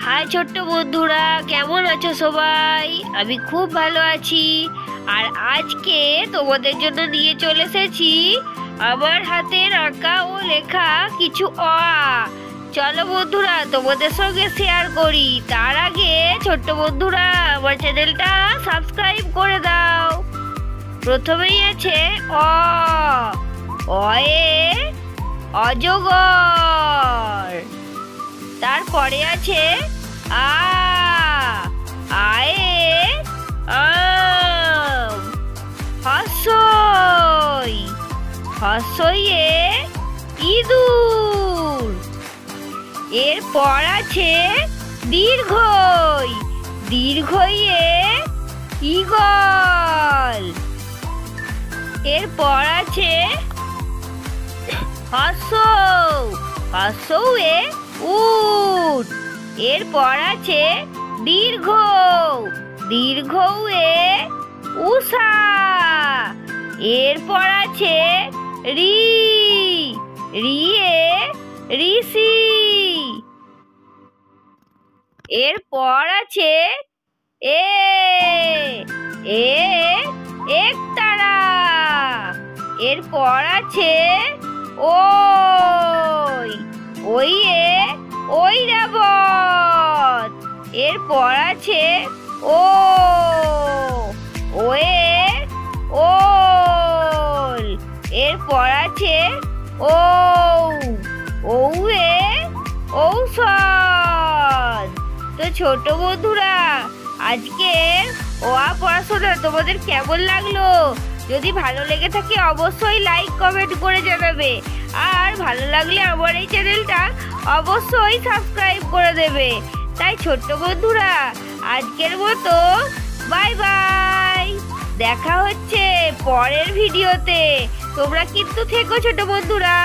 High ছোট্ট বন্ধুরা, কেমন আছো সবাই? আমি খুব ভালো আছি। আর আজকে তোমাদের জন্য নিয়ে চলে এসেছি আমার হাতের আঁকা ও লেখা কিছু চলো বন্ধুরা তোমাদের সঙ্গে শেয়ার করি। তার আগে ছোট্ট বন্ধুরা আমার চ্যানেলটা সাবস্ক্রাইব করে দাও। প্রথমেই আছে অয়ে অজগর। তারপরে আছে আয়ে আম। হসইয়ে ইঁদুর। এরপর আছে দীর্ঘইয়ে ঈগল। এরপর আছে হ্রস্বয়ে উট। এরপর আছে দীর্ঘয়ে উষা। এরপর আছে রিয়ে ঋষি। এরপর আছে একতারা। এরপর আছে ওইয়ে ঐরাবত। এরপর আছে ওয়ে ওল। এরপর আছে ঔয়ে ঔষধ। তো ছোট বন্ধুরা আজকের পড়াশোনা তোমাদের কেমন লাগলো? যদি ভালো লেগে থাকে অবশ্যই লাইক কমেন্ট করে জানাবে। আর ভালো লাগলে আমার এই চ্যানেলটা অবশ্যই সাবস্ক্রাইব করে দেবে। তাই ছোট্ট বন্ধুরা আজকের মতো বাই বাই। দেখা হচ্ছে পরের ভিডিওতে। তোমরা কিন্তু থেকো ছোট বন্ধুরা।